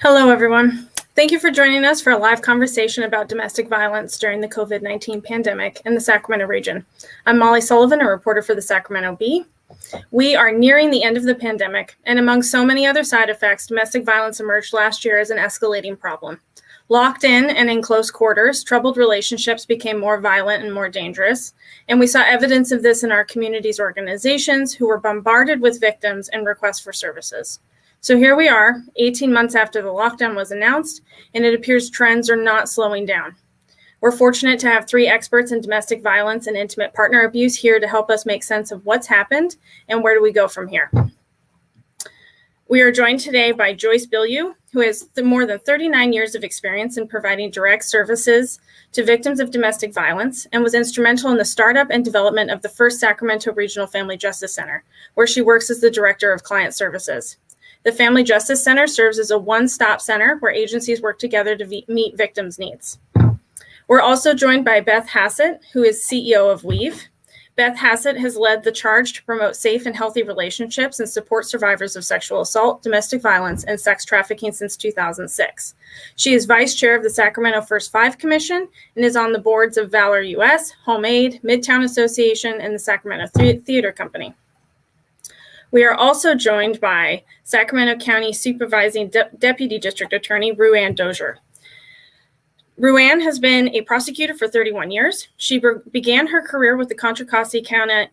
Hello, everyone. Thank you for joining us for a live conversation about domestic violence during the COVID-19 pandemic in the Sacramento region. I'm Molly Sullivan, a reporter for the Sacramento Bee. We are nearing the end of the pandemic, and among so many other side effects, domestic violence emerged last year as an escalating problem. Locked in and in close quarters, troubled relationships became more violent and more dangerous, and we saw evidence of this in our community's organizations who were bombarded with victims and requests for services. So here we are, 18 months after the lockdown was announced, and it appears trends are not slowing down. We're fortunate to have three experts in domestic violence and intimate partner abuse here to help us make sense of what's happened and where do we go from here. We are joined today by Joyce Bilyeu, who has more than 39 years of experience in providing direct services to victims of domestic violence and was instrumental in the startup and development of the first Sacramento Regional Family Justice Center, where she works as the Director of Client Services. The Family Justice Center serves as a one-stop center where agencies work together to meet victims' needs. We're also joined by Beth Hasset, who is CEO of Weave. Beth Hasset has led the charge to promote safe and healthy relationships and support survivors of sexual assault, domestic violence, and sex trafficking since 2006. She is vice chair of the Sacramento First Five Commission and is on the boards of Valor US, Home Aid, Midtown Association, and the Sacramento Theater Company. We are also joined by Sacramento County Supervising Deputy District Attorney Ruan Dozier. Ruanne has been a prosecutor for 31 years. She began her career with the Contra Costa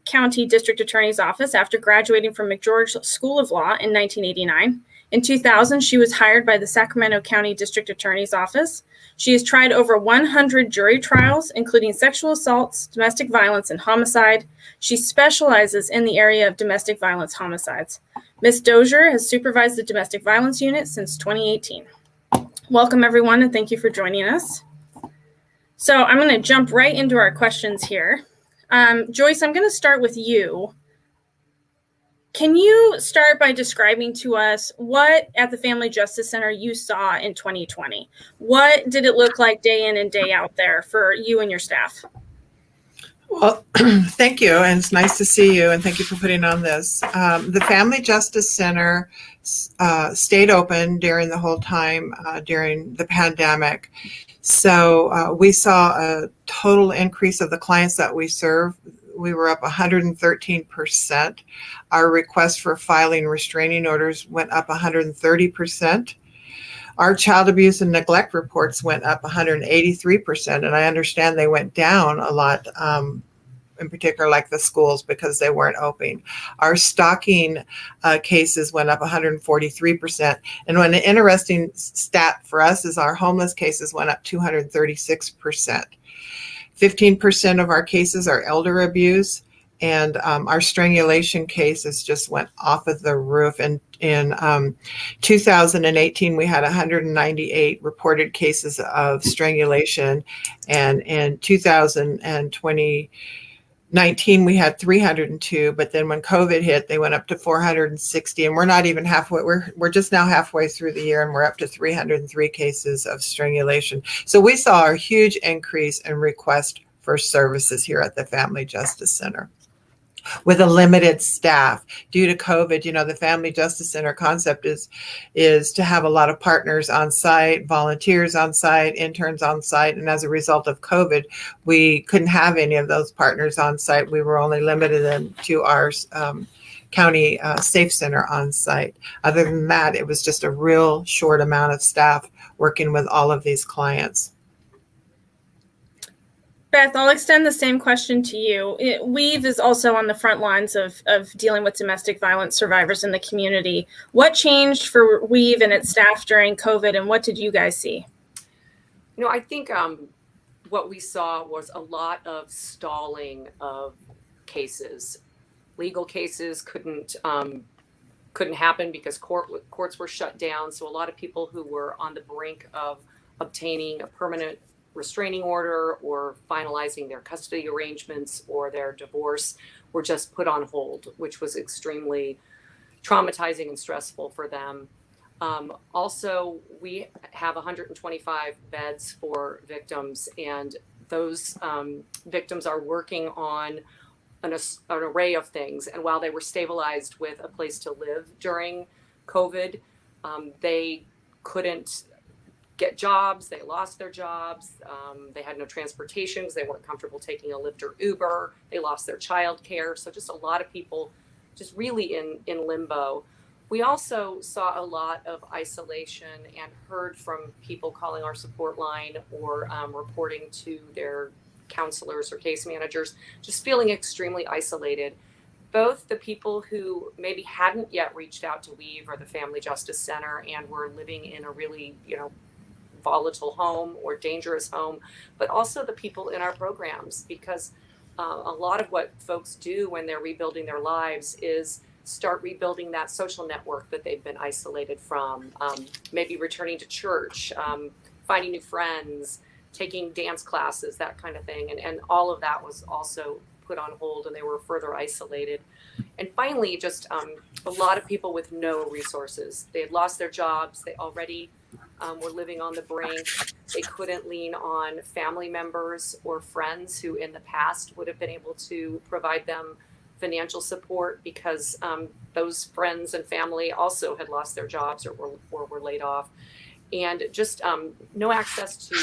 County District Attorney's Office after graduating from McGeorge School of Law in 1989. In 2000, she was hired by the Sacramento County District Attorney's Office. She has tried over 100 jury trials, including sexual assaults, domestic violence, and homicide. She specializes in the area of domestic violence homicides. Ms. Dozier has supervised the domestic violence unit since 2018. Welcome, everyone, and thank you for joining us. So I'm going to jump right into our questions here. Joyce, I'm going to start with you. Can you start by describing to us what at the Family Justice Center you saw in 2020? What did it look like day in and day out there for you and your staff? Well, thank you, and it's nice to see you, and thank you for putting on this. The Family Justice Center stayed open during the whole time during the pandemic. So we saw a total increase of the clients that we serve. We were up 113%. Our requests for filing restraining orders went up 130%. Our child abuse and neglect reports went up 183%, and I understand they went down a lot, in particular like the schools, because they weren't open. Our stalking cases went up 143%. And one interesting stat for us is our homeless cases went up 236%. 15% of our cases are elder abuse, and our strangulation cases just went off of the roof. And in 2018, we had 198 reported cases of strangulation, and in 2019, we had 302. But then when COVID hit, they went up to 460, and we're not even halfway. We're just now halfway through the year, and we're up to 303 cases of strangulation. So we saw a huge increase in request for services here at the Family Justice Center. With a limited staff due to COVID, the Family Justice Center concept is to have a lot of partners on site, volunteers on site, interns on site. And as a result of COVID, we couldn't have any of those partners on site. We were only limited to our county safe center on site. Other than that, it was just a real short amount of staff working with all of these clients. Beth, I'll extend the same question to you. Weave is also on the front lines of dealing with domestic violence survivors in the community. What changed for Weave and its staff during COVID, and what did you guys see? I think what we saw was a lot of stalling of cases. Legal cases couldn't happen because courts were shut down. So a lot of people who were on the brink of obtaining a permanent restraining order or finalizing their custody arrangements or their divorce were just put on hold, which was extremely traumatizing and stressful for them. Also, we have 125 beds for victims, and those victims are working on an array of things. And while they were stabilized with a place to live during COVID, they couldn't get jobs. They lost their jobs. They had no transportation because they weren't comfortable taking a Lyft or Uber. They lost their child care. So just a lot of people just really in limbo. We also saw a lot of isolation and heard from people calling our support line or reporting to their counselors or case managers, just feeling extremely isolated. Both the people who maybe hadn't yet reached out to Weave or the Family Justice Center and were living in a really, volatile home or dangerous home, but also the people in our programs, because a lot of what folks do when they're rebuilding their lives is start rebuilding that social network that they've been isolated from, maybe returning to church, finding new friends, taking dance classes, that kind of thing. And all of that was also put on hold, and they were further isolated. And finally, just a lot of people with no resources. They had lost their jobs. They already were living on the brink. They couldn't lean on family members or friends who in the past would have been able to provide them financial support, because those friends and family also had lost their jobs or were laid off. And just no access to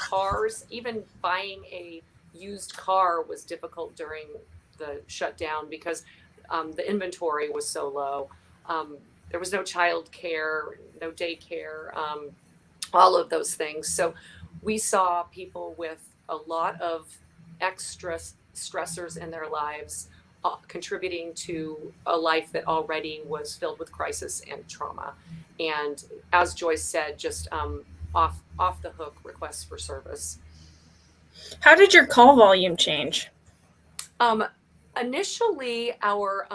cars. Even buying a used car was difficult during the shutdown because the inventory was so low. There was no child care, no daycare, all of those things. So we saw people with a lot of extra stressors in their lives contributing to a life that already was filled with crisis and trauma. And as Joyce said, just off the hook requests for service. How did your call volume change? Initially, our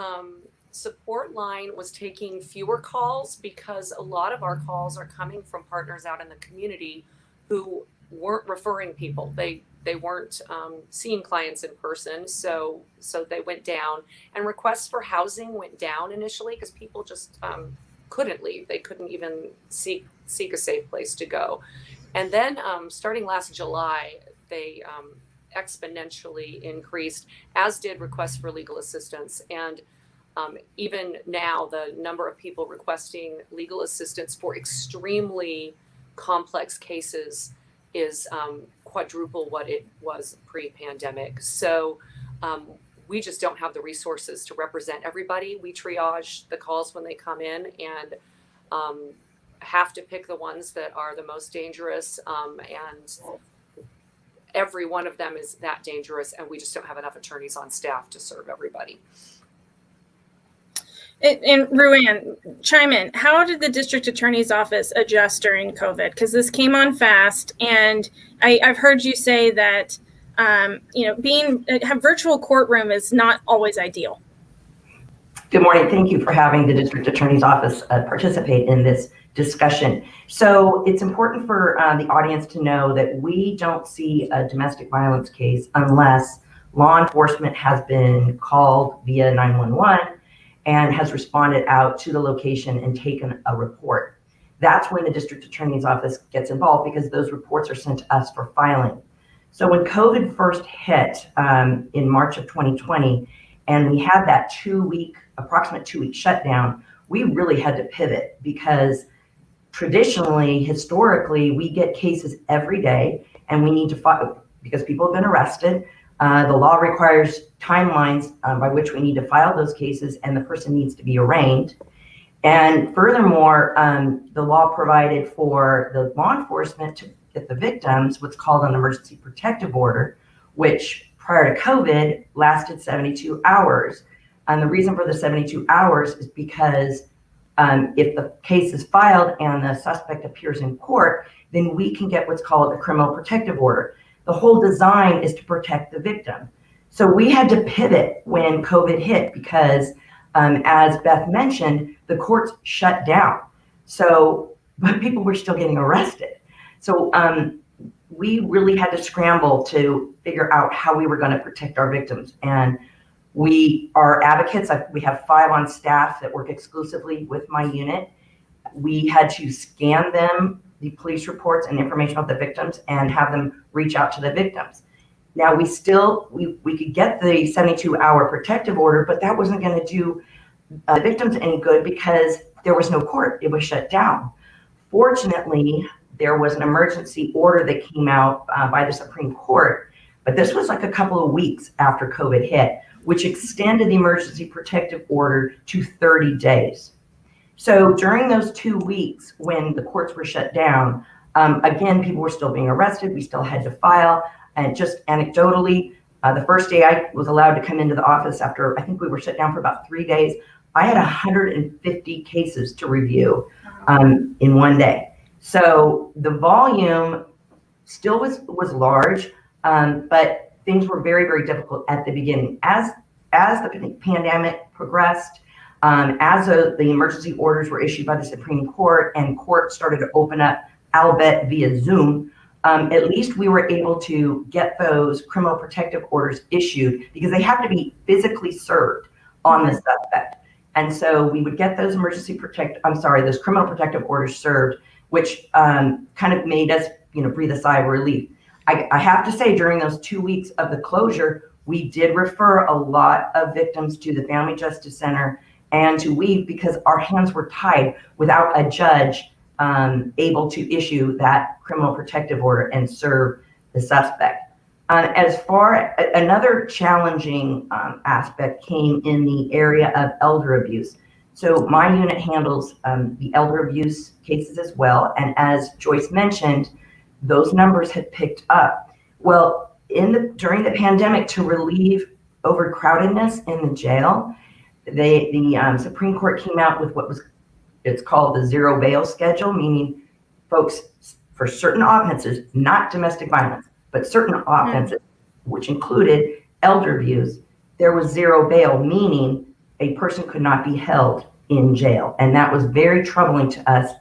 support line was taking fewer calls because a lot of our calls are coming from partners out in the community who weren't referring people. They weren't seeing clients in person, so they went down. And requests for housing went down initially because people just couldn't leave. They couldn't even seek a safe place to go. And then starting last July, they exponentially increased, as did requests for legal assistance. And even now, the number of people requesting legal assistance for extremely complex cases is quadruple what it was pre-pandemic. So we just don't have the resources to represent everybody. We triage the calls when they come in and have to pick the ones that are the most dangerous, and every one of them is that dangerous, and we just don't have enough attorneys on staff to serve everybody. And Ruan, chime in. How did the district attorney's office adjust during COVID? Because this came on fast, and I've heard you say that have virtual courtroom is not always ideal. Good morning. Thank you for having the district attorney's office participate in this discussion. So it's important for the audience to know that we don't see a domestic violence case unless law enforcement has been called via 911 and has responded out to the location and taken a report. That's when the district attorney's office gets involved, because those reports are sent to us for filing. So when COVID first hit in March of 2020, and we had that approximate two week shutdown, we really had to pivot, because historically, we get cases every day, and we need to file because people have been arrested. The law requires timelines by which we need to file those cases, and the person needs to be arraigned. And furthermore, the law provided for the law enforcement to get the victims what's called an emergency protective order, which prior to COVID lasted 72 hours. And the reason for the 72 hours is because if the case is filed and the suspect appears in court, then we can get what's called a criminal protective order. The whole design is to protect the victim. So we had to pivot when COVID hit because, as Beth mentioned, the courts shut down. But people were still getting arrested. So we really had to scramble to figure out how we were going to protect our victims. And we are advocates. We have 5 on staff that work exclusively with my unit. We had to scan them, the police reports and information of the victims, and have them reach out to the victims. Now we could get the 72-hour protective order, but that wasn't going to do the victims any good because there was no court. It was shut down. Fortunately, there was an emergency order that came out by the Supreme Court, but this was like a couple of weeks after COVID hit, which extended the emergency protective order to 30 days. So during those 2 weeks when the courts were shut down, again, people were still being arrested. We still had to file. And just anecdotally, the first day I was allowed to come into the office after, I think we were shut down for about 3 days, I had 150 cases to review in one day. So the volume still was large, but things were very, very difficult at the beginning. As the pandemic progressed, as the emergency orders were issued by the Supreme Court and courts started to open up, albeit via Zoom, at least we were able to get those criminal protective orders issued because they have to be physically served on the suspect. And so we would get those those criminal protective orders served, which kind of made us, breathe a sigh of relief. I have to say, during those 2 weeks of the closure, we did refer a lot of victims to the Family Justice Center and to WEAVE because our hands were tied without a judge able to issue that criminal protective order and serve the suspect. As far another challenging aspect came in the area of elder abuse. So my unit handles the elder abuse cases as well. And as Joyce mentioned, those numbers had picked up. Well, during the pandemic, to relieve overcrowdedness in the jail, the Supreme Court came out with it's called the zero bail schedule, meaning folks for certain offenses, not domestic violence, but certain offenses, which included elder abuse, there was zero bail, meaning a person could not be held in jail. And that was very troubling to us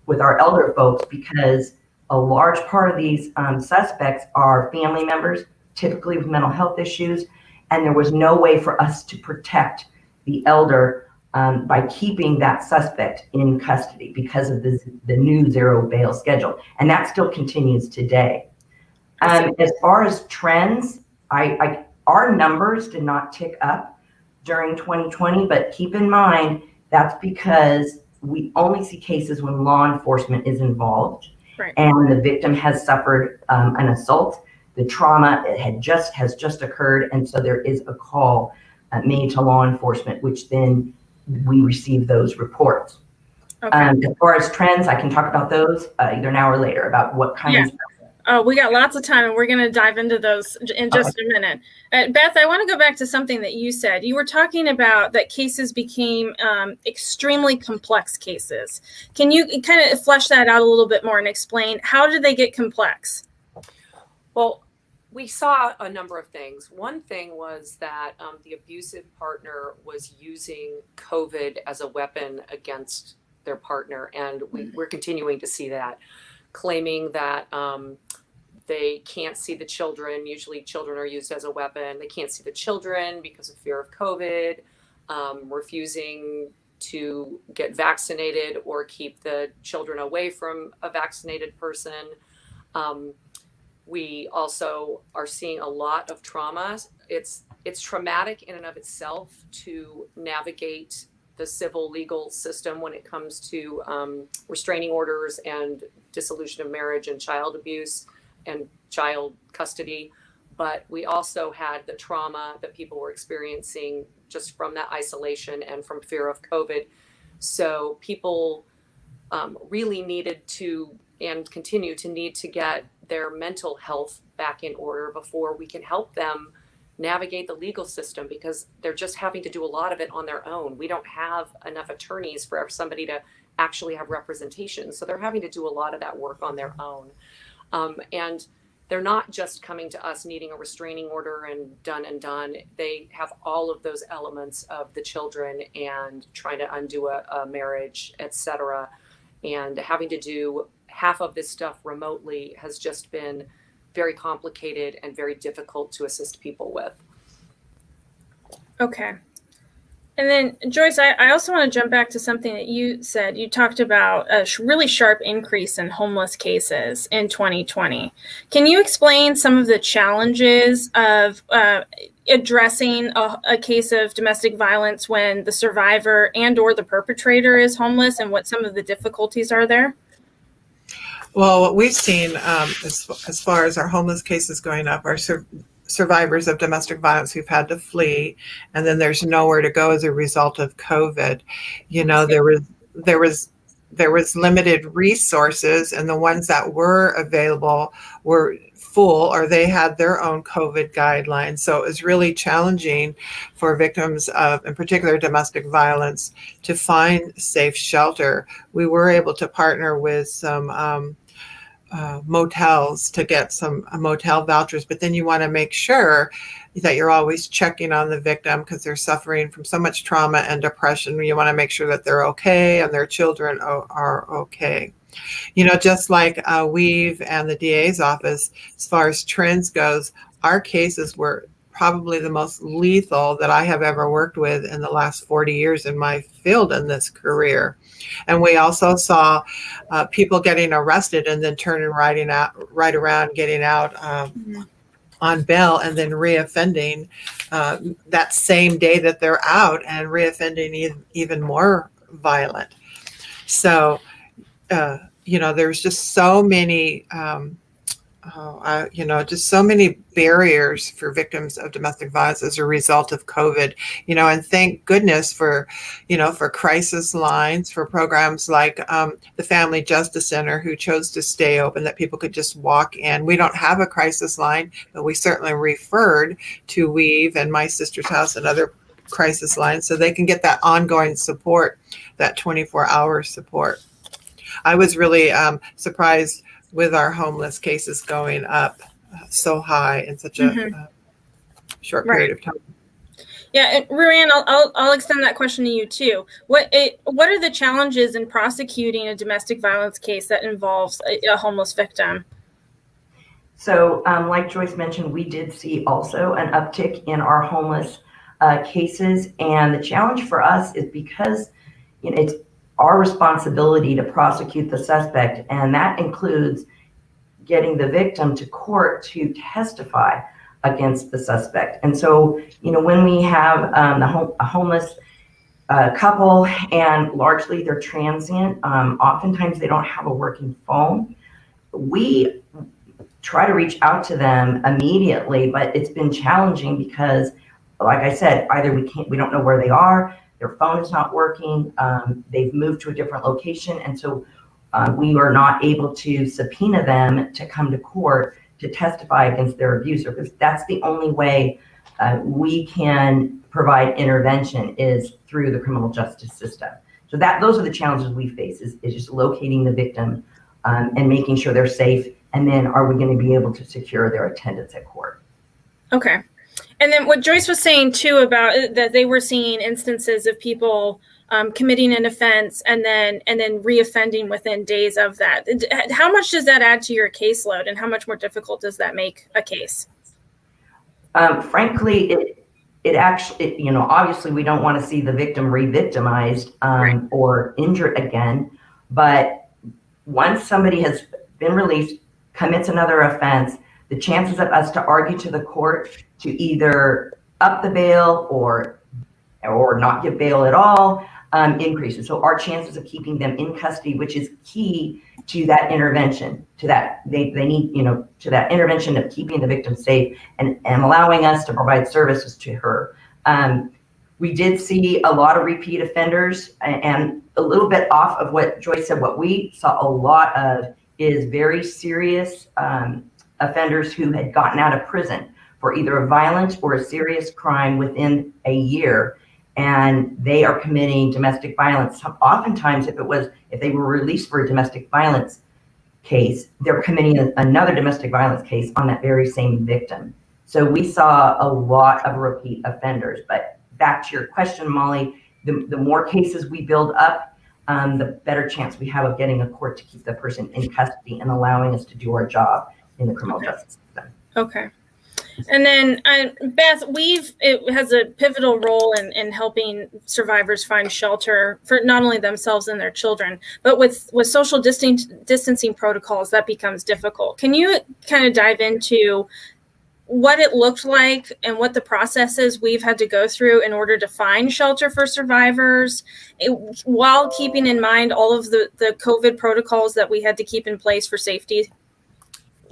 with our elder folks because a large part of these suspects are family members, typically with mental health issues, and there was no way for us to protect the elder by keeping that suspect in custody because of the new zero bail schedule. And that still continues today. As far as trends, our numbers did not tick up during 2020, but keep in mind, that's because we only see cases when law enforcement is involved. Right. And the victim has suffered an assault. The trauma has just occurred, and so there is a call made to law enforcement, which then we receive those reports. Okay. As far as trends, I can talk about those either now or later about what kinds of. We got lots of time, and we're going to dive into those in just a minute. Beth, I want to go back to something that you said. You were talking about that cases became extremely complex cases. Can you kind of flesh that out a little bit more and explain how did they get complex? Well, we saw a number of things. One thing was that the abusive partner was using COVID as a weapon against their partner, and we're continuing to see that, claiming that they can't see the children. Usually children are used as a weapon. They can't see the children because of fear of COVID, refusing to get vaccinated or keep the children away from a vaccinated person. We also are seeing a lot of trauma. It's traumatic in and of itself to navigate the civil legal system when it comes to restraining orders and dissolution of marriage and child abuse and child custody. But we also had the trauma that people were experiencing just from that isolation and from fear of COVID. So people really needed to and continue to need to get their mental health back in order before we can help them navigate the legal system, because they're just having to do a lot of it on their own. We don't have enough attorneys for somebody to actually have representation. So they're having to do a lot of that work on their own. And they're not just coming to us needing a restraining order and done. They have all of those elements of the children and trying to undo a marriage, etc. And having to do half of this stuff remotely has just been very complicated and very difficult to assist people with. Okay. And then, Joyce, I also want to jump back to something that you said. You talked about a really sharp increase in homeless cases in 2020. Can you explain some of the challenges of addressing a case of domestic violence when the survivor and or the perpetrator is homeless and what some of the difficulties are there? Well, what we've seen as far as our homeless cases going up are survivors of domestic violence who've had to flee, and then there's nowhere to go as a result of COVID. You know, there was limited resources, and the ones that were available were full, or they had their own COVID guidelines. So it was really challenging for victims of, in particular, domestic violence to find safe shelter. We were able to partner with some motels to get some motel vouchers, but then you want to make sure that you're always checking on the victim because they're suffering from so much trauma and depression. You want to make sure that they're okay and their children are okay. You know, just like Weave and the DA's office, as far as trends goes, our cases were probably the most lethal that I have ever worked with in the last 40 years in my field in this career. And we also saw people getting arrested and then turning right around, getting out on bail and then reoffending that same day that they're out and reoffending even more violent. So, you know, there's just so many, just so many barriers for victims of domestic violence as a result of COVID, you know, and thank goodness for, you know, for crisis lines, for programs like the Family Justice Center, who chose to stay open, that people could just walk in. We don't have a crisis line, but we certainly referred to Weave and My Sister's House and other crisis lines so they can get that ongoing support, that 24-hour support. I was really surprised with our homeless cases going up so high in such a short period of time. Yeah, and Ruan, I'll extend that question to you too. What are the challenges in prosecuting a domestic violence case that involves a homeless victim? So, like Joyce mentioned, we did see also an uptick in our homeless cases, and the challenge for us is because, you know, it's our responsibility to prosecute the suspect, and that includes getting the victim to court to testify against the suspect. And so, you know, when we have a homeless couple, and largely they're transient, oftentimes they don't have a working phone, we try to reach out to them immediately, but it's been challenging because, like I said, either we don't know where they are, their phone is not working, they've moved to a different location, and so we are not able to subpoena them to come to court to testify against their abuser, because that's the only way we can provide intervention is through the criminal justice system. So those are the challenges we face, is just locating the victim and making sure they're safe, and then are we going to be able to secure their attendance at court? Okay. And then what Joyce was saying too about that they were seeing instances of people committing an offense and then reoffending within days of that. How much does that add to your caseload, and how much more difficult does that make a case? Frankly, it actually, you know, obviously we don't want to see the victim re-victimized or injured again, but once somebody has been released, commits another offense, the chances of us to argue to the court to either up the bail or not give bail at all increases. So our chances of keeping them in custody, which is key to that intervention, to that they need, you know, to that intervention of keeping the victim safe and allowing us to provide services to her. We did see a lot of repeat offenders, and a little bit off of what Joyce said, what we saw a lot of is very serious offenders who had gotten out of prison for either a violent or a serious crime within a year, and they are committing domestic violence. Oftentimes, if they were released for a domestic violence case, they're committing another domestic violence case on that very same victim. So we saw a lot of repeat offenders. But back to your question, Molly, the more cases we build up, the better chance we have of getting a court to keep the person in custody and allowing us to do our job in the criminal justice system. Okay. And then Beth, it has a pivotal role in helping survivors find shelter for not only themselves and their children, but with social distancing protocols, that becomes difficult. Can you kind of dive into what it looked like and what the processes we've had to go through in order to find shelter for survivors, while keeping in mind all of the COVID protocols that we had to keep in place for safety?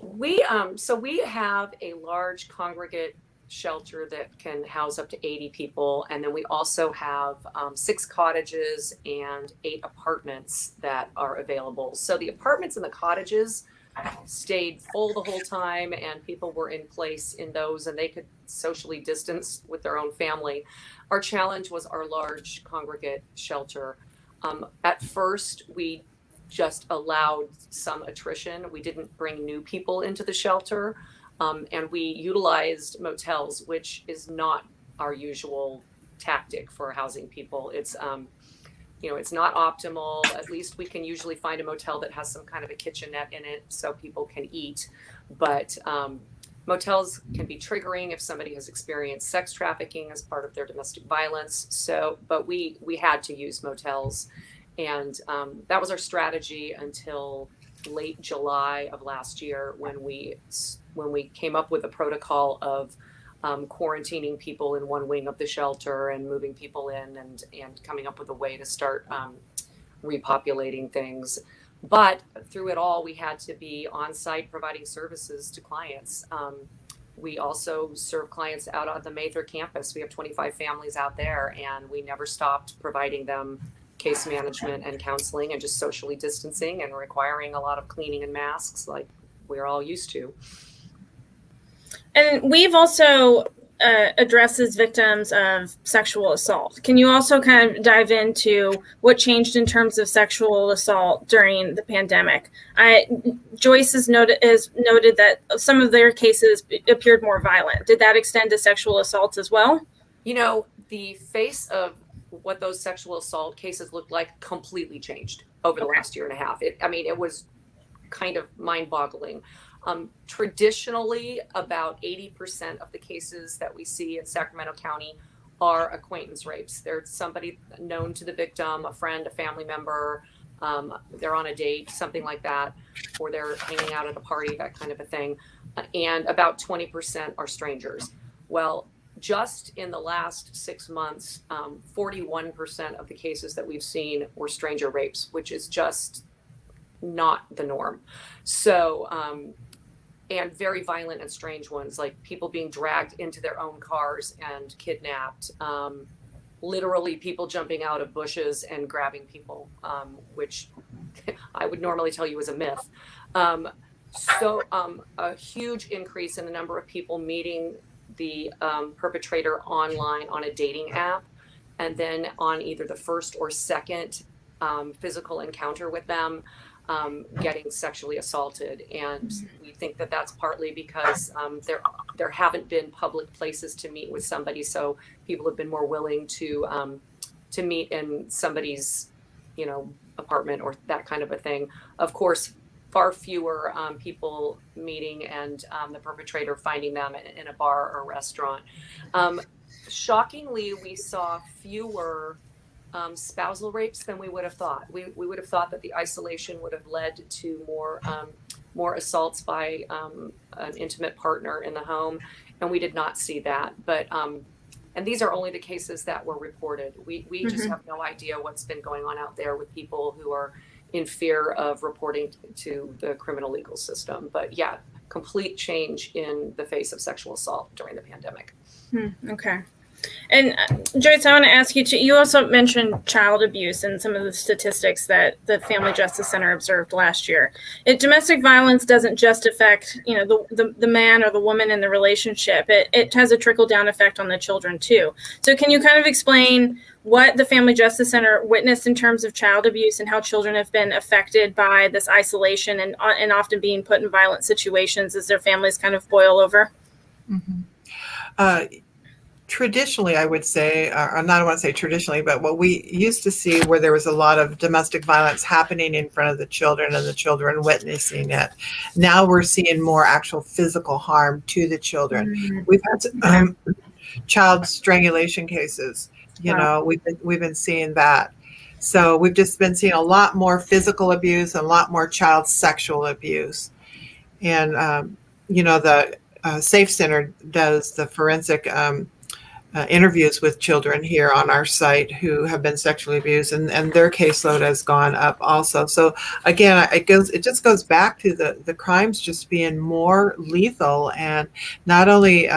We have a large congregate shelter that can house up to 80 people, and then we also have 6 cottages and 8 apartments that are available. So the apartments and the cottages stayed full the whole time, and people were in place in those, and they could socially distance with their own family. Our challenge was our large congregate shelter. At first, we just allowed some attrition. We didn't bring new people into the shelter, and we utilized motels, which is not our usual tactic for housing people. It's it's not optimal. At least we can usually find a motel that has some kind of a kitchenette in it so people can eat. But motels can be triggering if somebody has experienced sex trafficking as part of their domestic violence. But we had to use motels. And that was our strategy until late July of last year, when we came up with a protocol of quarantining people in one wing of the shelter and moving people in, and coming up with a way to start repopulating things. But through it all, we had to be on site providing services to clients. We also serve clients out on the Mather campus. We have 25 families out there, and we never stopped providing them case management and counseling, and just socially distancing and requiring a lot of cleaning and masks like we're all used to. And we've also addresses victims of sexual assault. Can you also kind of dive into what changed in terms of sexual assault during the pandemic? Joyce has noted that some of their cases appeared more violent. Did that extend to sexual assaults as well? The face of what those sexual assault cases looked like completely changed over the last year and a half. It was kind of mind-boggling. Traditionally, about 80% of the cases that we see in Sacramento County are acquaintance rapes. They're somebody known to the victim, a friend, a family member, they're on a date, something like that, or they're hanging out at a party, that kind of a thing. And about 20% are strangers. Well, just in the last 6 months, 41% of the cases that we've seen were stranger rapes, which is just not the norm. So, and very violent and strange ones, like people being dragged into their own cars and kidnapped, literally people jumping out of bushes and grabbing people, which I would normally tell you is a myth. So a huge increase in the number of people meeting the perpetrator online on a dating app, and then on either the first or second physical encounter with them, getting sexually assaulted. And we think that that's partly because there haven't been public places to meet with somebody, so people have been more willing to meet in somebody's apartment or that kind of a thing. Of course, far fewer people meeting and the perpetrator finding them in a bar or restaurant. Shockingly, we saw fewer spousal rapes than we would have thought. We would have thought that the isolation would have led to more assaults by an intimate partner in the home, and we did not see that. But and these are only the cases that were reported. We just have no idea what's been going on out there with people who are in fear of reporting to the criminal legal system. But yeah, complete change in the face of sexual assault during the pandemic. Okay. And Joyce, I want to ask you too, you also mentioned child abuse and some of the statistics that the Family Justice Center observed last year. Domestic violence doesn't just affect, the man or the woman in the relationship. It has a trickle-down effect on the children too. So can you kind of explain what the Family Justice Center witnessed in terms of child abuse and how children have been affected by this isolation and often being put in violent situations as their families kind of boil over? Traditionally, I would say, or I don't want to say traditionally, but what we used to see where there was a lot of domestic violence happening in front of the children and the children witnessing it. Now we're seeing more actual physical harm to the children. We've had child strangulation cases. We've been seeing that. So we've just been seeing a lot more physical abuse and a lot more child sexual abuse. And, Safe Center does the forensic interviews with children here on our site who have been sexually abused, and their caseload has gone up also. So again, it just goes back to the crimes just being more lethal, and not only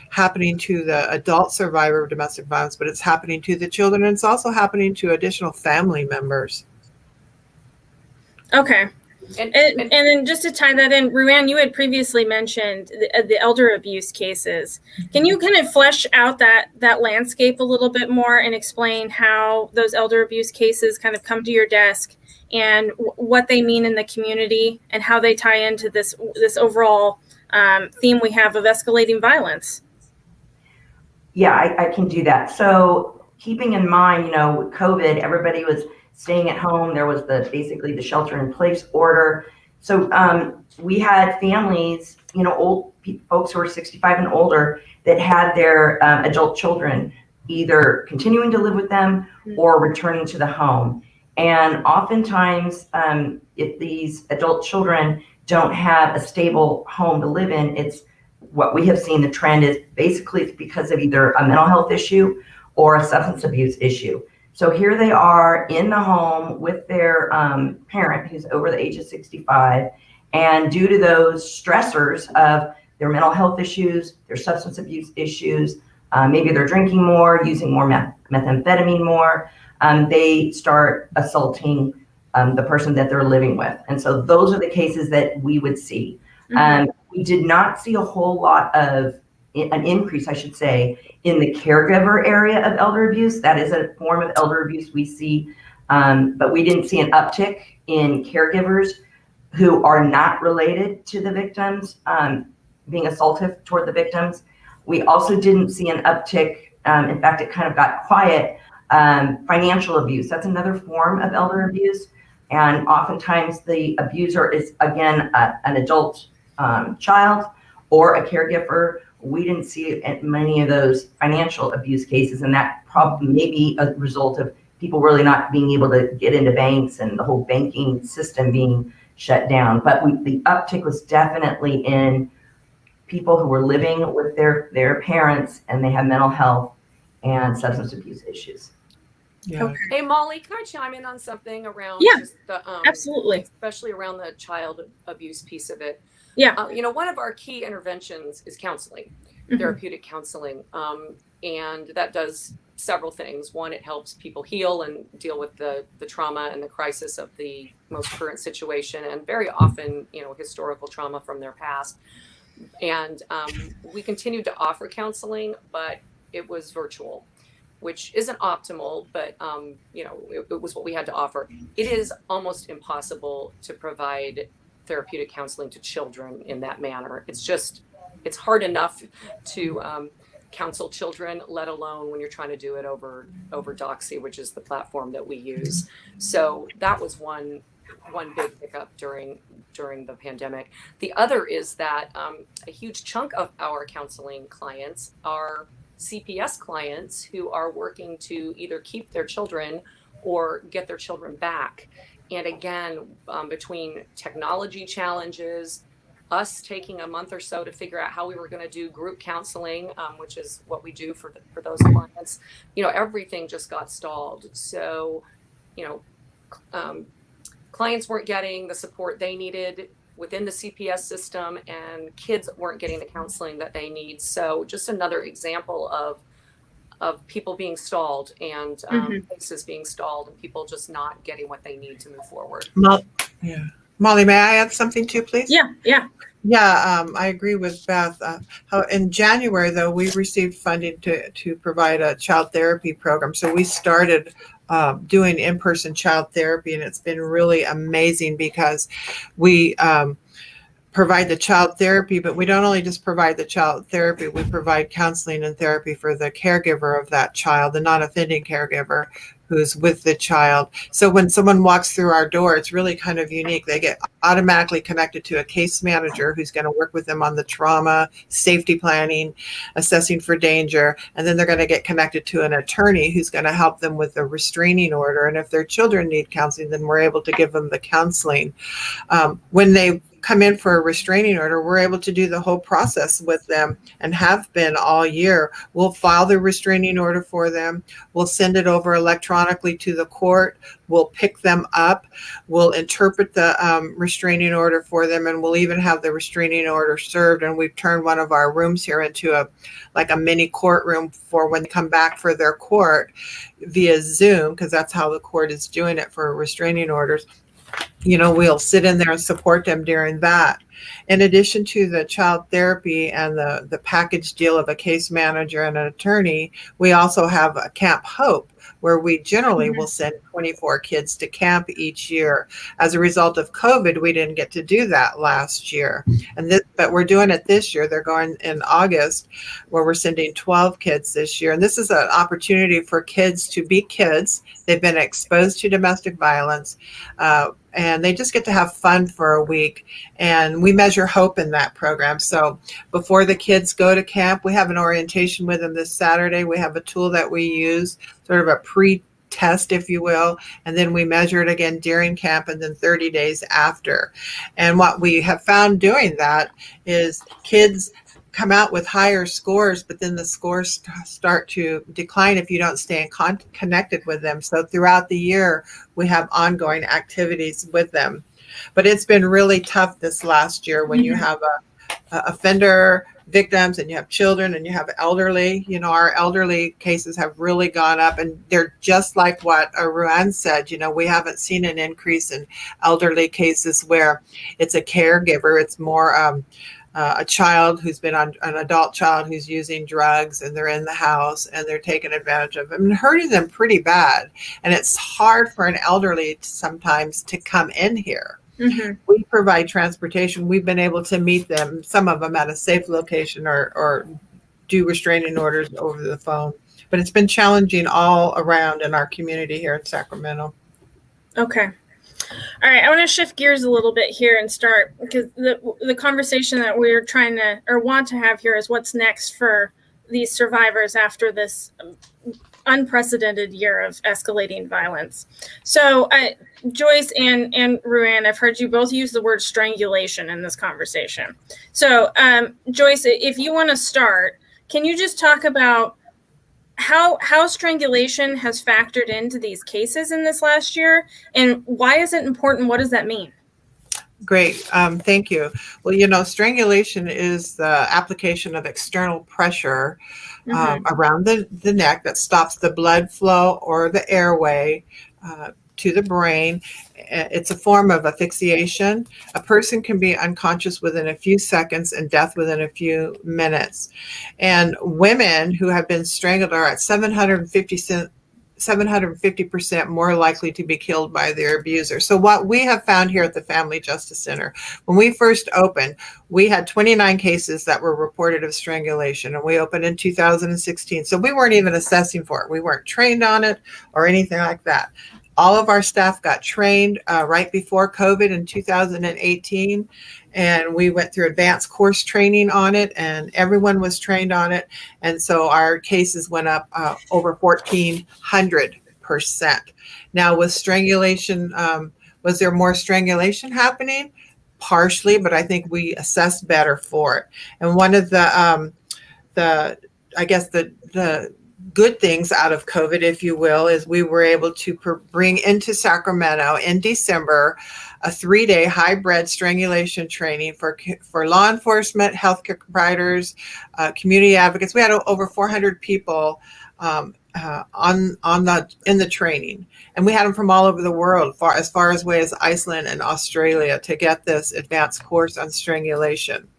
happening to the adult survivor of domestic violence, but it's happening to the children, and it's also happening to additional family members. Okay. And then just to tie that in, Ruanne, you had previously mentioned the elder abuse cases. Can you kind of flesh out that landscape a little bit more and explain how those elder abuse cases kind of come to your desk and what they mean in the community and how they tie into this overall theme we have of escalating violence? Yeah, I can do that. So keeping in mind, with COVID, everybody was staying at home. There was basically the shelter in place order. So we had families, old folks who were 65 and older that had their adult children either continuing to live with them or returning to the home. And oftentimes, if these adult children don't have a stable home to live in, it's what we have seen. The trend is basically it's because of either a mental health issue or a substance abuse issue. So here they are in the home with their parent who's over the age of 65. And due to those stressors of their mental health issues, their substance abuse issues, maybe they're drinking more, using more methamphetamine more, they start assaulting the person that they're living with. And so those are the cases that we would see. We did not see a whole lot of an increase, I should say, in the caregiver area of elder abuse. That is a form of elder abuse we see, but we didn't see an uptick in caregivers who are not related to the victims being assaultive toward the victims. We also didn't see an uptick. In fact, it kind of got quiet. Financial abuse, that's another form of elder abuse. And oftentimes the abuser is, again, an adult child or a caregiver. We didn't see many of those financial abuse cases, and that probably may be a result of people really not being able to get into banks and the whole banking system being shut down. But the uptick was definitely in people who were living with their parents and they have mental health and substance abuse issues. Yeah. Okay. Hey, Molly, can I chime in on something around just the, absolutely, especially around the child abuse piece of it? Yeah. One of our key interventions is counseling, therapeutic counseling. And that does several things. One, it helps people heal and deal with the trauma and the crisis of the most current situation, and very often, historical trauma from their past. And we continued to offer counseling, but it was virtual, which isn't optimal, but it was what we had to offer. It is almost impossible to provide therapeutic counseling to children in that manner. It's hard enough to counsel children, let alone when you're trying to do it over Doxy, which is the platform that we use. So that was one big hiccup during the pandemic. The other is that a huge chunk of our counseling clients are CPS clients who are working to either keep their children or get their children back. And again, between technology challenges, us taking a month or so to figure out how we were going to do group counseling, which is what we do for those clients, everything just got stalled. So, clients weren't getting the support they needed within the CPS system, and kids weren't getting the counseling that they need. So just another example of people being stalled and cases being stalled and people just not getting what they need to move forward. Molly, may I add something too, please? Yeah. I agree with Beth. How in January, though, we received funding to provide a child therapy program. So we started doing in-person child therapy, and it's been really amazing because we provide the child therapy, but we don't only just provide the child therapy, we provide counseling and therapy for the caregiver of that child, the non-offending caregiver who's with the child. So when someone walks through our door, it's really kind of unique. They get automatically connected to a case manager who's going to work with them on the trauma, safety planning, assessing for danger, and then they're going to get connected to an attorney who's going to help them with a restraining order. And if their children need counseling, then we're able to give them the counseling. When they come in for a restraining order, we're able to do the whole process with them and have been all year. We'll file the restraining order for them. We'll send it over electronically to the court. We'll pick them up. We'll interpret the restraining order for them, and we'll even have the restraining order served. And we've turned one of our rooms here into a mini courtroom for when they come back for their court via Zoom, because that's how the court is doing it for restraining orders. We'll sit in there and support them during that. In addition to the child therapy and the package deal of a case manager and an attorney, we also have a Camp Hope, where we generally will send 24 kids to camp each year. As a result of COVID, we didn't get to do that last year. But we're doing it this year. They're going in August, where we're sending 12 kids this year. And this is an opportunity for kids to be kids. They've been exposed to domestic violence, and they just get to have fun for a week. And we measure hope in that program. So before the kids go to camp, we have an orientation with them this Saturday. We have a tool that we use, sort of a pre-test, if you will, and then we measure it again during camp and then 30 days after. And what we have found doing that is kids come out with higher scores, but then the scores start to decline if you don't stay connected with them. So throughout the year, we have ongoing activities with them. But it's been really tough this last year when you have a offender victims and you have children and you have elderly. Our elderly cases have really gone up, and they're just like what Ruan said. We haven't seen an increase in elderly cases where it's a caregiver. It's more a child who's been an adult child who's using drugs, and they're in the house and they're taking advantage of them and hurting them pretty bad. And it's hard for an elderly sometimes to come in here. Mm-hmm. We provide transportation. We've been able to meet them, some of them at a safe location, or do restraining orders over the phone. But it's been challenging all around in our community here in Sacramento. Okay. All right, I want to shift gears a little bit here and start, because the conversation that we're trying to or want to have here is what's next for these survivors after this unprecedented year of escalating violence. So Joyce and Ruanne, I've heard you both use the word strangulation in this conversation. So Joyce, if you want to start, can you just talk about how strangulation has factored into these cases in this last year, and why is it important? What does that mean? Great. Thank you. Well, strangulation is the application of external pressure around the neck that stops the blood flow or the airway to the brain. It's a form of asphyxiation. A person can be unconscious within a few seconds and death within a few minutes. And women who have been strangled are at 750% more likely to be killed by their abuser. So what we have found here at the Family Justice Center, when we first opened, we had 29 cases that were reported of strangulation, and we opened in 2016. So we weren't even assessing for it. We weren't trained on it or anything like that. All of our staff got trained right before COVID in 2018, and we went through advanced course training on it, and everyone was trained on it. And so our cases went up over 1,400%. Now with strangulation, was there more strangulation happening? Partially, but I think we assessed better for it. And one of the good things out of COVID, if you will, is we were able to bring into Sacramento in December a 3-day hybrid strangulation training for law enforcement, healthcare providers, community advocates. We had over 400 people in the training, and we had them from all over the world, as far away as Iceland and Australia, to get this advanced course on strangulation.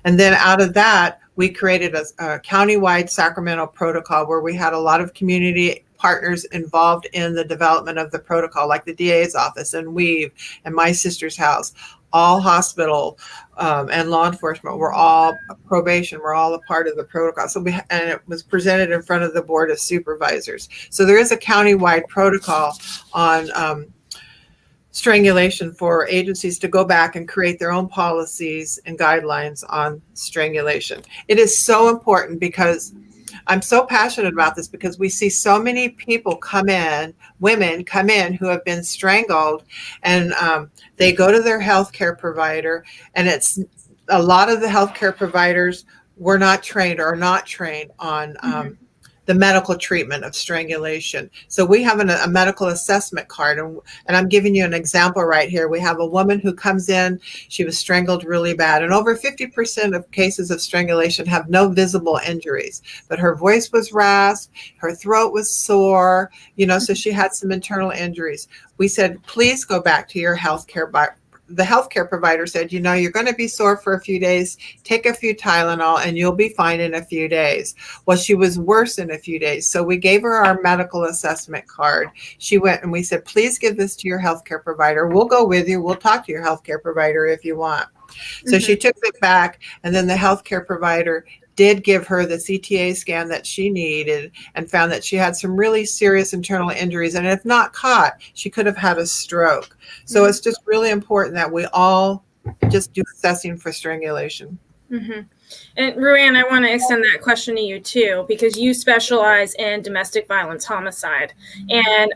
And then out of that, we created a countywide Sacramento protocol where we had a lot of community partners involved in the development of the protocol, like the DA's office and Weave and My Sister's House. All hospital and law enforcement were all probation, were all a part of the protocol. And it was presented in front of the Board of Supervisors. So there is a countywide protocol on strangulation for agencies to go back and create their own policies and guidelines on strangulation. It is so important because I'm so passionate about this because we see so many people women come in who have been strangled, and they go to their healthcare provider, and it's a lot of the healthcare providers were not trained or are not trained on the medical treatment of strangulation. So we have a medical assessment card, and I'm giving you an example right here. We have a woman who comes in, she was strangled really bad, and over 50% of cases of strangulation have no visible injuries, but her voice was rasped, her throat was sore, so she had some internal injuries. We said, please go back to your healthcare. The healthcare provider said, you're going to be sore for a few days, take a few Tylenol and you'll be fine in a few days. Well, she was worse in a few days. So we gave her our medical assessment card. She went and we said, please give this to your healthcare provider. We'll go with you. We'll talk to your healthcare provider if you want. So she took it back, and then the healthcare provider did give her the CTA scan that she needed and found that she had some really serious internal injuries. And if not caught, she could have had a stroke. So it's just really important that we all just do assessing for strangulation. And Ruanne, I want to extend that question to you too, because you specialize in domestic violence homicide, and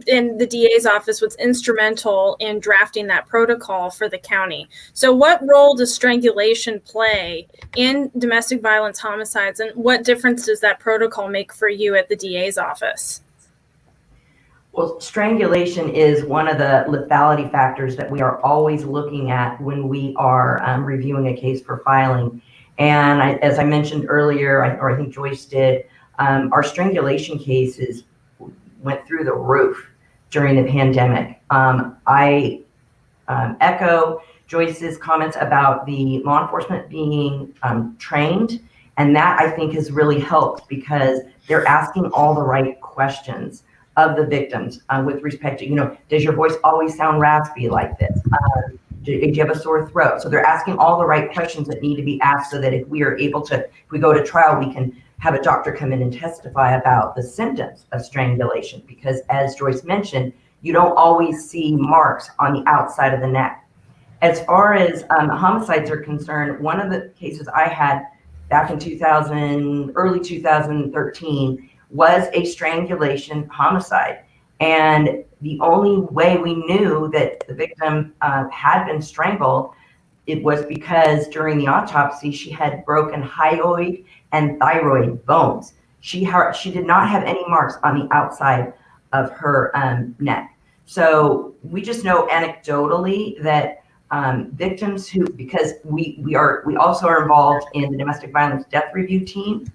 in the DA's office was instrumental in drafting that protocol for the county. So what role does strangulation play in domestic violence homicides, and what difference does that protocol make for you at the DA's office? Well, strangulation is one of the lethality factors that we are always looking at when we are reviewing a case for filing. And as I mentioned earlier, or I think Joyce did, our strangulation cases went through the roof during the pandemic. I echo Joyce's comments about the law enforcement being trained, and that I think has really helped because they're asking all the right questions of the victims with respect to, does your voice always sound raspy like this? Do you have a sore throat? So they're asking all the right questions that need to be asked so that if we are able to, if we go to trial, we can have a doctor come in and testify about the symptoms of strangulation. Because as Joyce mentioned, you don't always see marks on the outside of the neck. As far as homicides are concerned, one of the cases I had back in early 2013 was a strangulation homicide. And the only way we knew that the victim had been strangled, it was because during the autopsy, she had broken hyoid and thyroid bones. She did not have any marks on the outside of her neck. So we just know anecdotally that victims who, because we also are involved in the domestic violence death review team.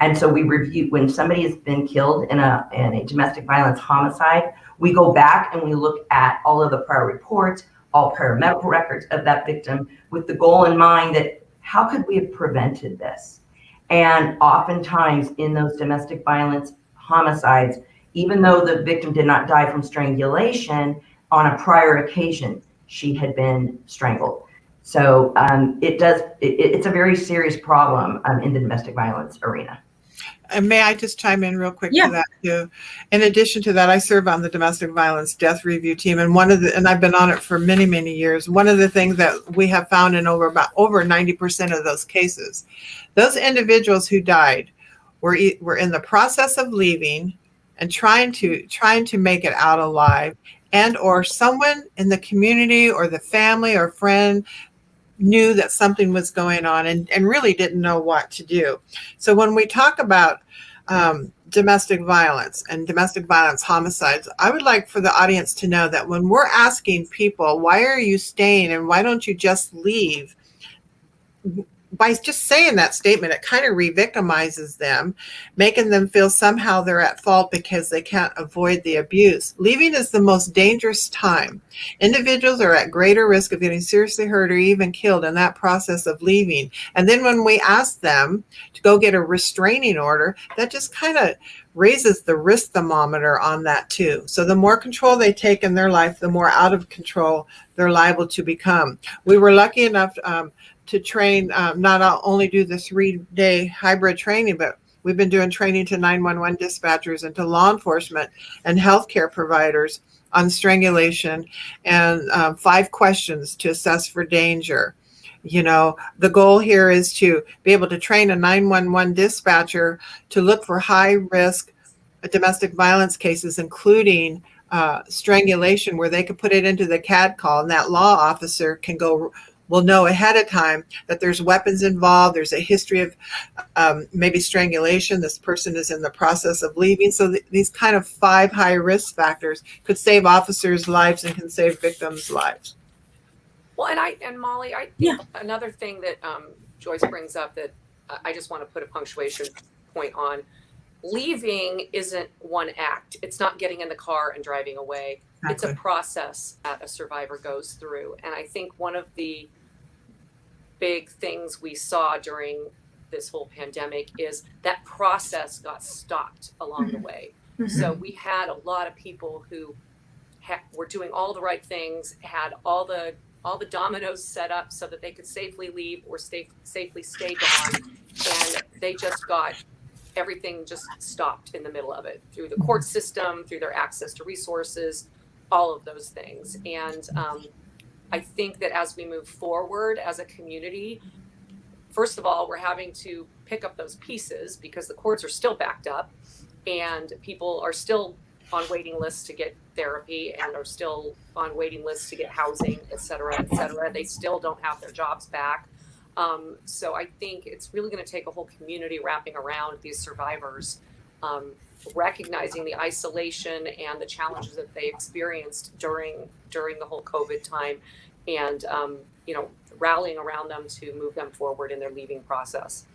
And so we review when somebody has been killed in a domestic violence homicide, we go back and we look at all of the prior reports, all prior medical records of that victim with the goal in mind that how could we have prevented this? And oftentimes in those domestic violence homicides, even though the victim did not die from strangulation, on a prior occasion, she had been strangled. So it's a very serious problem in the domestic violence arena. And may I just chime in real quick to that too? In addition to that, I serve on the domestic violence death review team, and and I've been on it for many, many years. One of the things that we have found in over 90% of those cases, those individuals who died were in the process of leaving and trying to make it out alive, and or someone in the community or the family or friend knew that something was going on and really didn't know what to do. So when we talk about domestic violence and domestic violence homicides, I would like for the audience to know that when we're asking people, why are you staying and why don't you just leave? By just saying that statement, it kind of re-victimizes them, making them feel somehow they're at fault because they can't avoid the abuse. Leaving is the most dangerous time. Individuals are at greater risk of getting seriously hurt or even killed in that process of leaving. And then when we ask them to go get a restraining order, that just kind of raises the risk thermometer on that too. So the more control they take in their life, the more out of control they're liable to become. We were lucky enough to train, not only do the 3-day hybrid training, but we've been doing training to 911 dispatchers and to law enforcement and healthcare providers on strangulation and 5 questions to assess for danger. The goal here is to be able to train a 911 dispatcher to look for high risk domestic violence cases, including strangulation, where they could put it into the CAD call, and that law officer will know ahead of time that there's weapons involved, there's a history of maybe strangulation, this person is in the process of leaving. So these kind of 5 high risk factors could save officers' lives and can save victims' lives. Well, and Molly, I think another thing that Joyce brings up that I just want to put a punctuation point on. Leaving isn't one act. It's not getting in the car and driving away. Exactly. It's a process that a survivor goes through. And I think one of the big things we saw during this whole pandemic is that process got stopped along the way. So we had a lot of people who were doing all the right things, had all the dominoes set up so that they could safely leave or safely stay gone, and they just got everything just stopped in the middle of it through the court system, through their access to resources, all of those things. And I think that as we move forward as a community, first of all, we're having to pick up those pieces because the courts are still backed up and people are still on waiting lists to get therapy and are still on waiting lists to get housing, et cetera, et cetera. They still don't have their jobs back. So I think it's really going to take a whole community wrapping around these survivors, recognizing the isolation and the challenges that they experienced during the whole COVID time, and rallying around them to move them forward in their leaving process.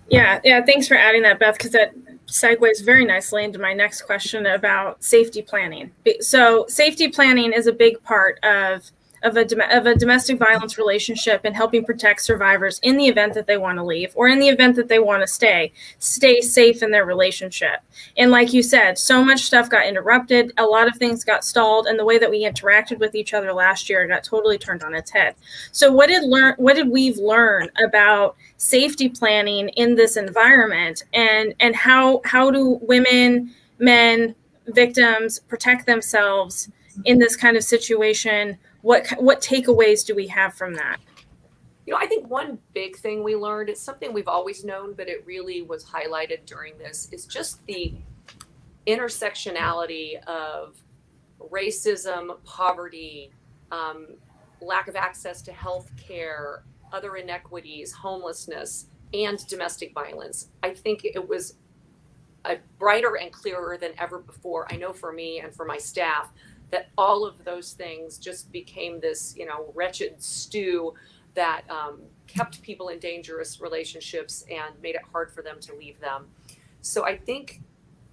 Yeah. Thanks for adding that, Beth, because that segues very nicely into my next question about safety planning. So safety planning is a big part of a domestic violence relationship and helping protect survivors in the event that they want to leave or in the event that they want to stay safe in their relationship. And like you said, so much stuff got interrupted. A lot of things got stalled, and the way that we interacted with each other last year got totally turned on its head. So what did we learn about safety planning in this environment, and how do women, men, victims protect themselves in this kind of situation? What takeaways do we have from that? I think one big thing we learned, it's something we've always known, but it really was highlighted during this, is just the intersectionality of racism, poverty, lack of access to health care, other inequities, homelessness, and domestic violence. I think it was brighter and clearer than ever before. I know for me and for my staff, that all of those things just became this, wretched stew that kept people in dangerous relationships and made it hard for them to leave them. So I think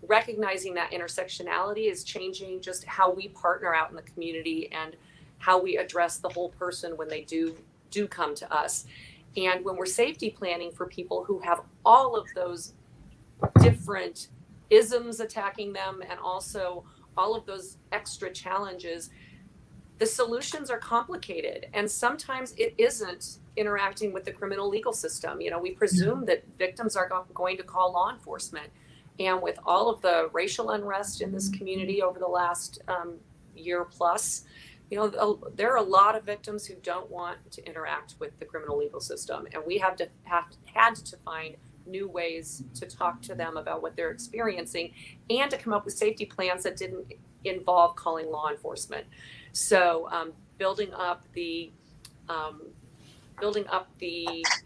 recognizing that intersectionality is changing just how we partner out in the community and how we address the whole person when they do come to us. And when we're safety planning for people who have all of those different isms attacking them and also all of those extra challenges, the solutions are complicated. And sometimes it isn't interacting with the criminal legal system. We presume that victims are going to call law enforcement. And with all of the racial unrest in this community over the last year plus, there are a lot of victims who don't want to interact with the criminal legal system. And we had to find new ways to talk to them about what they're experiencing and to come up with safety plans that didn't involve calling law enforcement. So building up the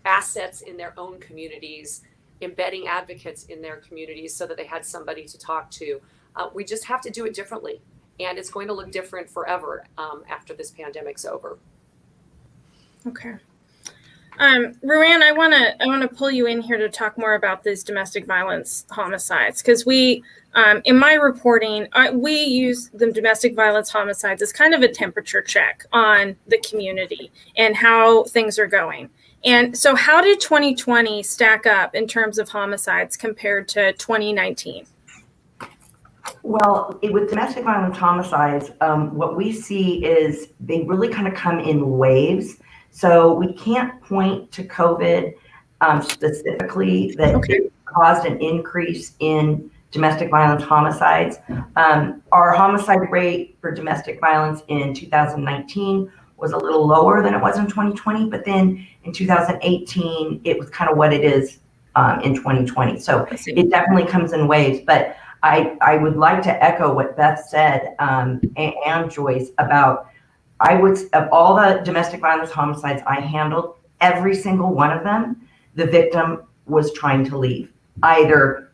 assets in their own communities, embedding advocates in their communities so that they had somebody to talk to. We just have to do it differently, and it's going to look different forever after this pandemic's over. Okay. Ruan, I want to pull you in here to talk more about these domestic violence homicides, because we, in my reporting, we use the domestic violence homicides as kind of a temperature check on the community and how things are going. And so how did 2020 stack up in terms of homicides compared to 2019? Well, with domestic violence homicides, what we see is they really kind of come in waves. So we can't point to COVID specifically that caused an increase in domestic violence homicides. Our homicide rate for domestic violence in 2019 was a little lower than it was in 2020, but then in 2018, it was kind of what it is in 2020. So it definitely comes in waves, but I would like to echo what Beth said and Joyce about, of all the domestic violence homicides I handled, every single one of them, the victim was trying to leave, either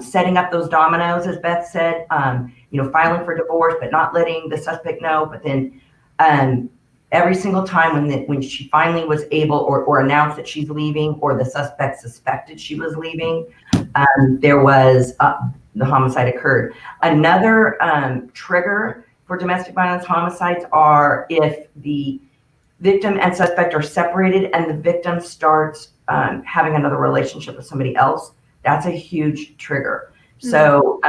setting up those dominoes, as Beth said, filing for divorce, but not letting the suspect know. But then every single time when she finally was able or announced that she's leaving, or the suspect suspected she was leaving, there was the homicide occurred. Another trigger for domestic violence homicides are if the victim and suspect are separated and the victim starts having another relationship with somebody else. That's a huge trigger. So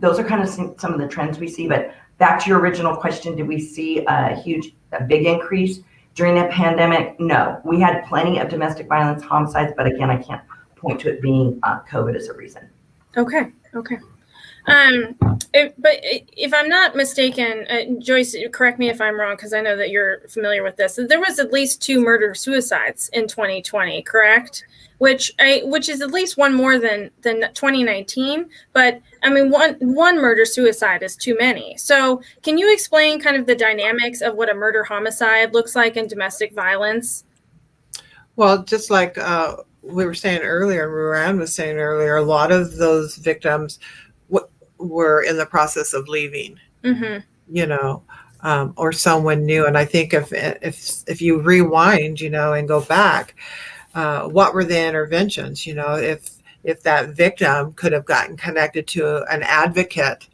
those are kind of some of the trends we see. But back to your original question, did we see a big increase during the pandemic? No, we had plenty of domestic violence homicides, but again, I can't point to it being COVID as a reason. Okay. But if I'm not mistaken, Joyce, correct me if I'm wrong, because I know that you're familiar with this. There was at least 2 murder-suicides in 2020, correct? Which is at least one more than 2019. But I mean, one murder-suicide is too many. So can you explain kind of the dynamics of what a murder-homicide looks like in domestic violence? Well, just like we were saying earlier, Ruan was saying earlier, a lot of those victims were in the process of leaving, or someone new. And I think if you rewind, and go back, what were the interventions? If that victim could have gotten connected to an advocate,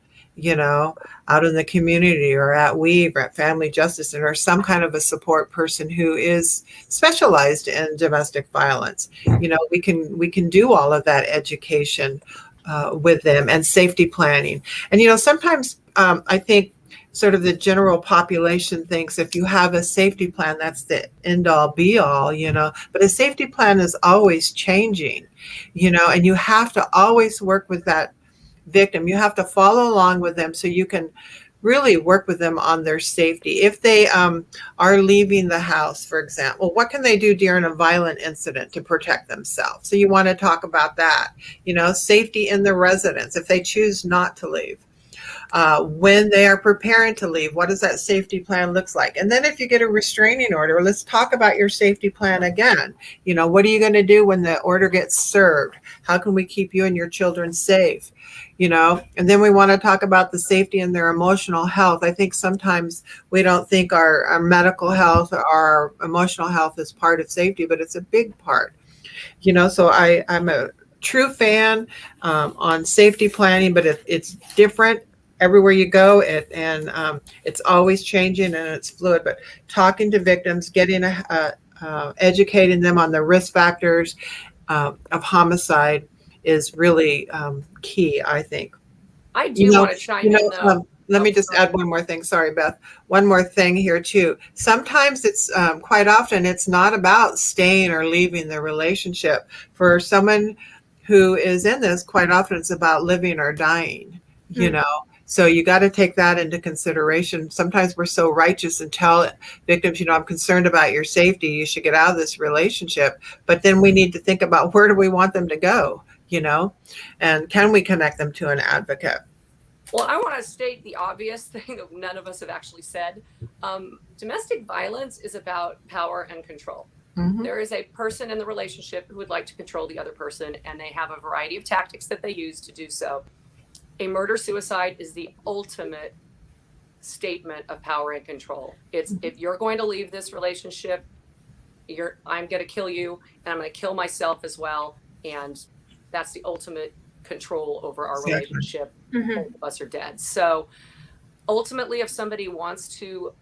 out in the community or at Weave or at Family Justice Center, or some kind of a support person who is specialized in domestic violence, we can do all of that education with them, and safety planning. And sometimes I think sort of the general population thinks if you have a safety plan, that's the end all be all, but a safety plan is always changing, and you have to always work with that victim. You have to follow along with them so you can really work with them on their safety. If they are leaving the house, for example, what can they do during a violent incident to protect themselves? So you want to talk about that, safety in the residence if they choose not to leave. When they are preparing to leave, what does that safety plan looks like? And then if you get a restraining order, let's talk about your safety plan again. What are you going to do when the order gets served? How can we keep you and your children safe? And then we want to talk about the safety and their emotional health. I think sometimes we don't think our medical health or our emotional health is part of safety, but it's a big part. So I'm a true fan on safety planning, but it's different everywhere you go, and it's always changing and it's fluid. But talking to victims, educating them on the risk factors of homicide is really key, I think. I do want to chime in though. Let me just add one more thing. Sorry, Beth. One more thing here too. Sometimes it's quite often it's not about staying or leaving the relationship. For someone who is in this, quite often it's about living or dying, So you got to take that into consideration. Sometimes we're so righteous and tell victims, I'm concerned about your safety. You should get out of this relationship. But then we need to think about, where do we want them to go, and can we connect them to an advocate? Well, I want to state the obvious thing that none of us have actually said. Domestic violence is about power and control. Mm-hmm. There is a person in the relationship who would like to control the other person, and they have a variety of tactics that they use to do so. A murder-suicide is the ultimate statement of power and control. It's, if you're going to leave this relationship, I'm going to kill you, and I'm going to kill myself as well. And that's the ultimate control over our relationship. Mm-hmm. Both of us are dead. So ultimately, if somebody wants to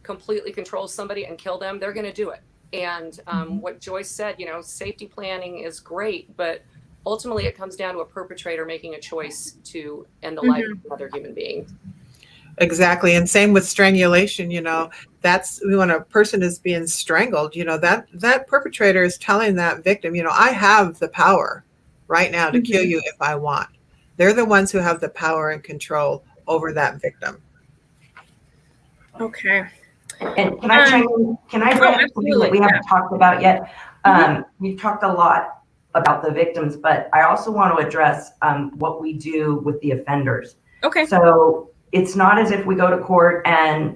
completely control somebody and kill them, they're going to do it. And what Joyce said, safety planning is great, but ultimately it comes down to a perpetrator making a choice to end the life of another human being. Exactly. And same with strangulation, that's when a person is being strangled, that perpetrator is telling that victim, I have the power right now to kill you if I want. They're the ones who have the power and control over that victim. Okay. And can I chime in? Can I bring up something that we haven't talked about yet? We've talked a lot about the victims, but I also want to address what we do with the offenders. Okay. So it's not as if we go to court and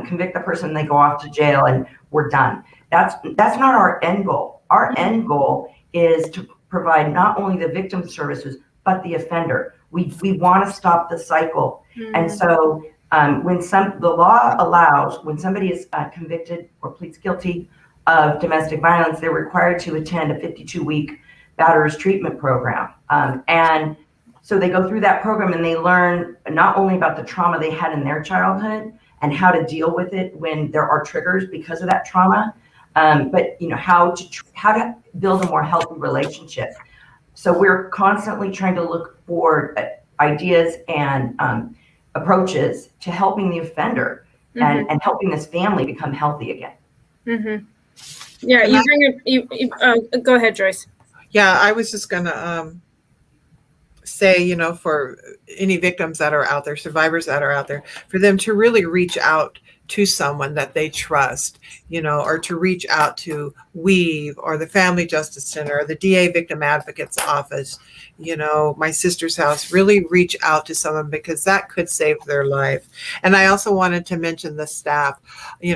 convict the person, they go off to jail and we're done. That's not our end goal. Our end goal is to provide not only the victim services, but the offender. We want to stop the cycle. And so when the law allows, when somebody is convicted or pleads guilty of domestic violence, they're required to attend a 52-week batterers treatment program. And so they go through that program and they learn not only about the trauma they had in their childhood and how to deal with it when there are triggers because of that trauma, but how to build a more healthy relationship. So we're constantly trying to look for ideas and approaches to helping the offender and helping this family become healthy again. Yeah, go ahead, Joyce. Yeah, I was just gonna say, for any victims that are out there, survivors that are out there, for them to really reach out to someone that they trust, or to reach out to Weave or the Family Justice Center or the DA Victim Advocate's Office, my sister's house, really reach out to someone because that could save their life. And I also wanted to mention the staff,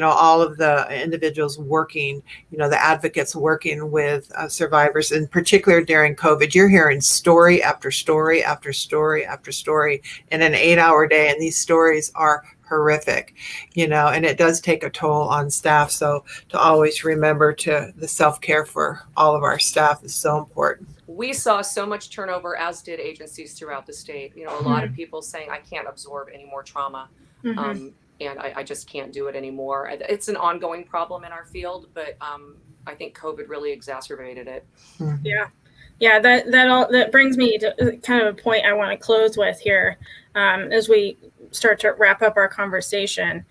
all of the individuals working, the advocates working with survivors, in particular during COVID. You're hearing story after story after story after story in an 8-hour day. And these stories are horrific, and it does take a toll on staff. So to always remember the self-care for all of our staff is so important. We saw so much turnover, as did agencies throughout the state. A lot of people saying, I can't absorb any more trauma. And I just can't do it anymore. It's an ongoing problem in our field, but I think COVID really exacerbated it. Yeah, that brings me to kind of a point I want to close with here as we start to wrap up our conversation.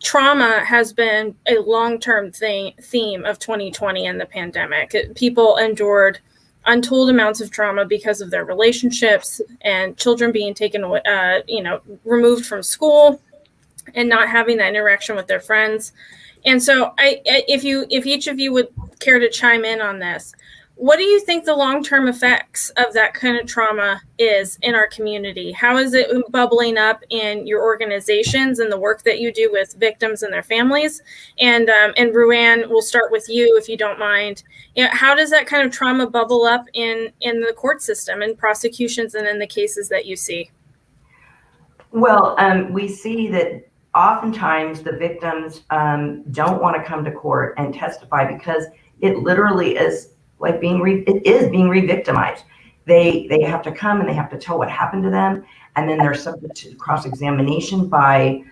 Trauma has been a long-term theme of 2020 and the pandemic. People endured untold amounts of trauma because of their relationships and children being taken, removed from school and not having that interaction with their friends. And so if each of you would care to chime in on this, what do you think the long-term effects of that kind of trauma is in our community? How is it bubbling up in your organizations and the work that you do with victims and their families? And Ruanne, we'll start with you if you don't mind. How does that kind of trauma bubble up in the court system, in prosecutions, and in the cases that you see? Well, we see that oftentimes the victims don't want to come to court and testify because it literally is like being re-victimized. They have to come and they have to tell what happened to them, and then they're subject to cross-examination by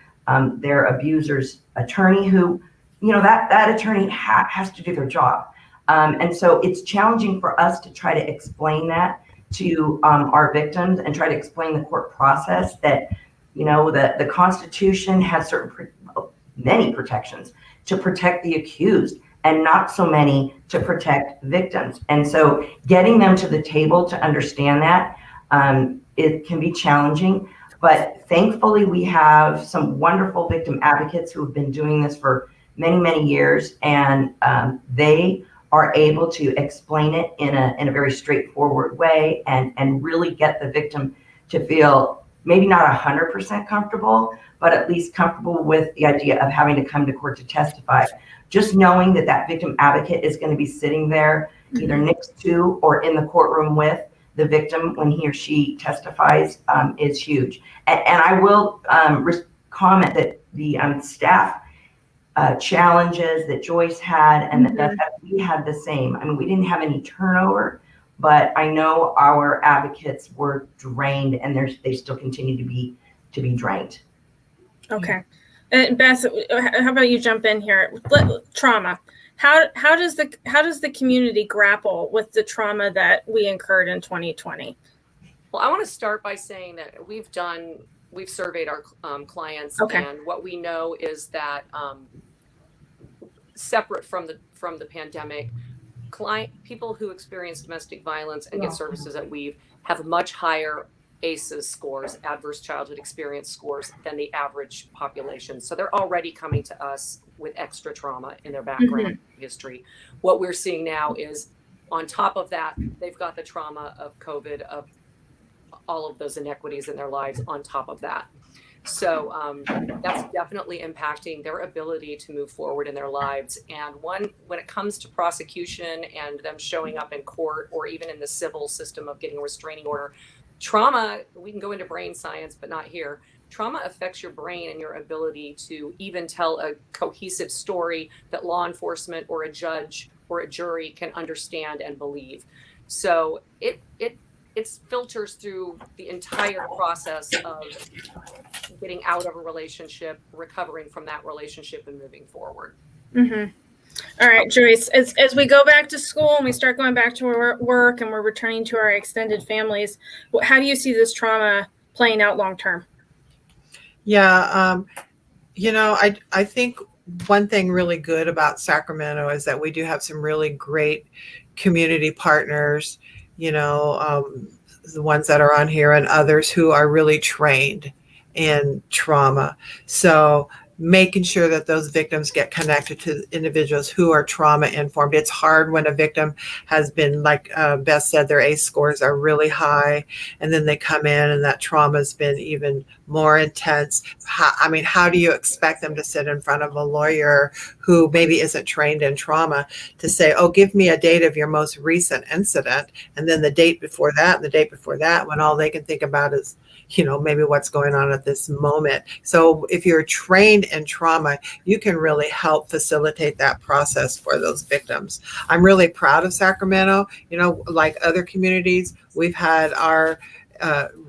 their abuser's attorney, who, that attorney has to do their job. And so it's challenging for us to try to explain that to our victims and try to explain the court process that, the Constitution has many protections to protect the accused, and not so many to protect victims. And so getting them to the table to understand that, it can be challenging, but thankfully we have some wonderful victim advocates who have been doing this for many, many years, and they are able to explain it in a very straightforward way and really get the victim to feel maybe not 100% comfortable, but at least comfortable with the idea of having to come to court to testify. Just knowing that victim advocate is going to be sitting there either next to or in the courtroom with the victim when he or she testifies is huge. And I will comment that the staff challenges that Joyce had and that Beth had, we had the same. I mean, we didn't have any turnover, but I know our advocates were drained, and they still continue to be drained. Okay. Beth, how about you jump in here? Trauma. How does the community grapple with the trauma that we incurred in 2020? Well, I want to start by saying that we've surveyed our clients, and what we know is that separate from the pandemic, people who experience domestic violence and get services at Weave have much higher ACEs scores, adverse childhood experience scores, than the average population. So they're already coming to us with extra trauma in their background history. What we're seeing now is, on top of that, they've got the trauma of COVID, of all of those inequities in their lives on top of that. So that's definitely impacting their ability to move forward in their lives. And when it comes to prosecution and them showing up in court, or even in the civil system of getting a restraining order, trauma, we can go into brain science, but not here. Trauma affects your brain and your ability to even tell a cohesive story that law enforcement or a judge or a jury can understand and believe. So it filters through the entire process of getting out of a relationship, recovering from that relationship, and moving forward. Mm-hmm. All right, Joyce, as we go back to school and we start going back to our work and we're returning to our extended families, how do you see this trauma playing out long term? Yeah, I think one thing really good about Sacramento is that we do have some really great community partners, the ones that are on here and others who are really trained in trauma. So making sure that those victims get connected to individuals who are trauma informed. It's hard when a victim has been, like Beth said, their ACE scores are really high, and then they come in and that trauma has been even more intense. How do you expect them to sit in front of a lawyer who maybe isn't trained in trauma to say, oh, give me a date of your most recent incident, and then the date before that and the date before that, when all they can think about is maybe what's going on at this moment. So if you're trained in trauma, you can really help facilitate that process for those victims. I'm really proud of Sacramento. Like other communities, we've had our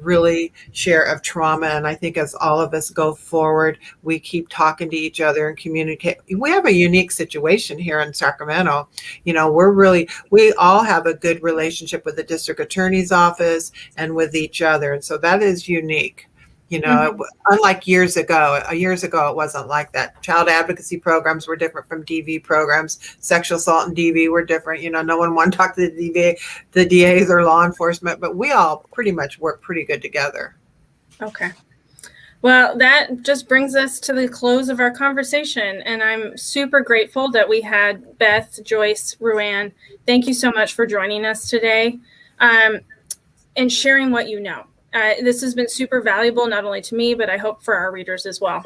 really share of trauma. And I think as all of us go forward, we keep talking to each other and communicate. We have a unique situation here in Sacramento. We all have a good relationship with the district attorney's office and with each other. And so that is unique. Unlike years ago, it wasn't like that. Child advocacy programs were different from DV programs. Sexual assault and DV were different. No one wanted to talk to the DAs or law enforcement, but we all pretty much work pretty good together. Okay. Well, that just brings us to the close of our conversation. And I'm super grateful that we had Beth, Joyce, Ruanne. Thank you so much for joining us today and sharing what you know. This has been super valuable, not only to me, but I hope for our readers as well.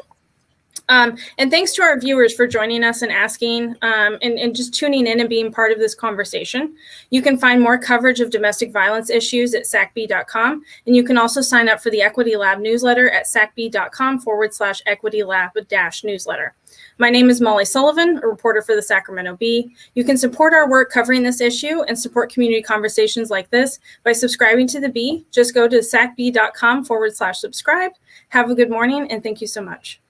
And thanks to our viewers for joining us and asking and just tuning in and being part of this conversation. You can find more coverage of domestic violence issues at sacbee.com. And you can also sign up for the Equity Lab newsletter at sacbee.com/Equity Lab-newsletter. My name is Molly Sullivan, a reporter for the Sacramento Bee. You can support our work covering this issue and support community conversations like this by subscribing to the Bee. Just go to sacbee.com/subscribe. Have a good morning, and thank you so much.